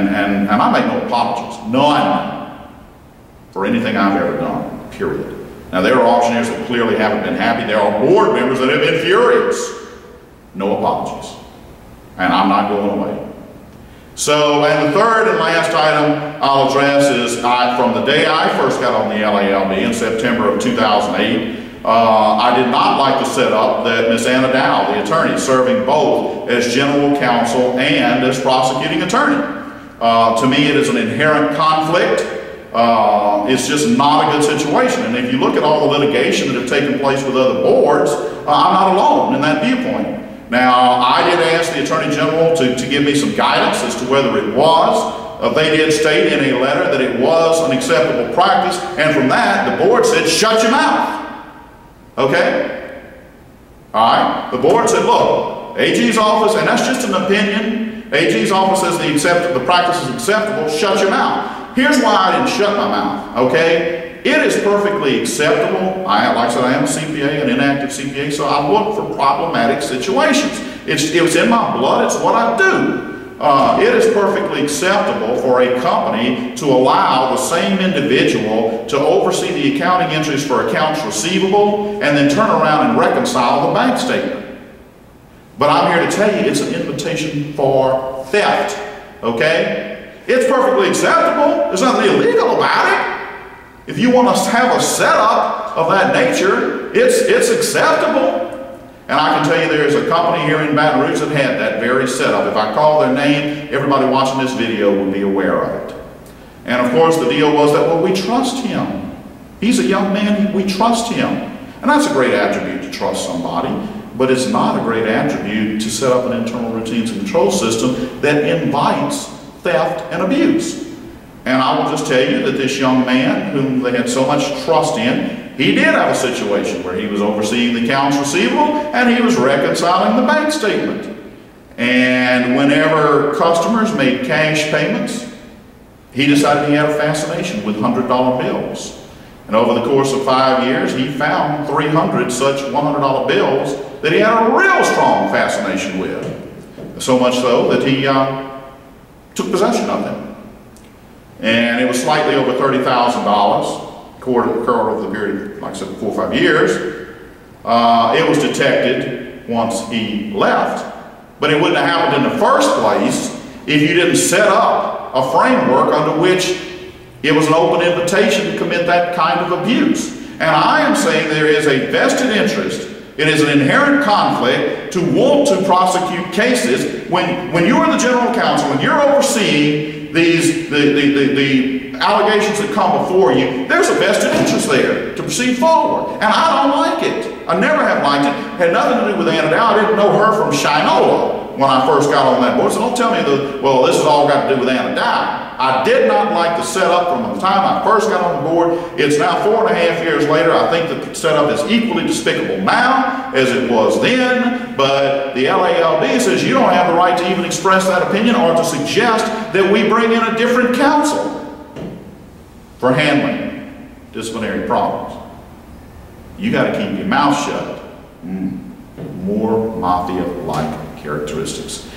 And I make no apologies, none, for anything I've ever done, period. Now, there are auctioneers that clearly haven't been happy. There are board members that have been furious. No apologies. And I'm not going away. So, and the third and last item I'll address is from the day I first got on the LALB in September of 2008, I did not like the setup that Ms. Anna Dow, the attorney, serving both as general counsel and as prosecuting attorney. To me, it is an inherent conflict. It's just not a good situation. And if you look at all the litigation that have taken place with other boards, I'm not alone in that viewpoint. Now, I did ask the Attorney General to give me some guidance as to whether it was. They did state in a letter that it was an acceptable practice, and from that, the board said, shut your mouth. Okay? All right? The board said, look, AG's office, and that's just an opinion, AG's office says the practice is acceptable, shut your mouth. Here's why I didn't shut my mouth, okay? It is perfectly acceptable. Like I said, I am a CPA, an inactive CPA, so I look for problematic situations. It was in my blood, it's what I do. It is perfectly acceptable for a company to allow the same individual to oversee the accounting entries for accounts receivable and then turn around and reconcile the bank statement. But I'm here to tell you it's an invitation for theft, okay? It's perfectly acceptable. There's nothing illegal about it. If you want to have a setup of that nature, it's acceptable. And I can tell you there is a company here in Baton Rouge that had that very setup. If I call their name, everybody watching this video will be aware of it. And of course the deal was that, well, we trust him. He's a young man, we trust him. And that's a great attribute to trust somebody, but it's not a great attribute to set up an internal routines and control system that invites theft and abuse. And I will just tell you that this young man, whom they had so much trust in, he did have a situation where he was overseeing the accounts receivable and he was reconciling the bank statement. And whenever customers made cash payments, he decided he had a fascination with $100 bills. And over the course of 5 years, he found 300 such $100 bills that he had a real strong fascination with. So much so that he took possession of them. And it was slightly over $30,000, occurred over the period, like I said, 4 or 5 years. It was detected once he left, but it wouldn't have happened in the first place if you didn't set up a framework under which it was an open invitation to commit that kind of abuse. And I am saying there is a vested interest. It is an inherent conflict to want to prosecute cases when you are the general counsel, when you're overseeing the allegations that come before you. There's a vested interest there to proceed forward. And I don't like it. I never have liked it. It had nothing to do with Anna Dow. I didn't know her from Shinola when I first got on that board. So don't tell me well, this has all got to do with Anna Dow. I did not like the setup from the time I first got on the board. It's now 4.5 years later. I think the setup is equally despicable now as it was then, but the LALB says you don't have the right to even express that opinion or to suggest that we bring in a different counsel for handling disciplinary problems. You got to keep your mouth shut. More mafia-like characteristics.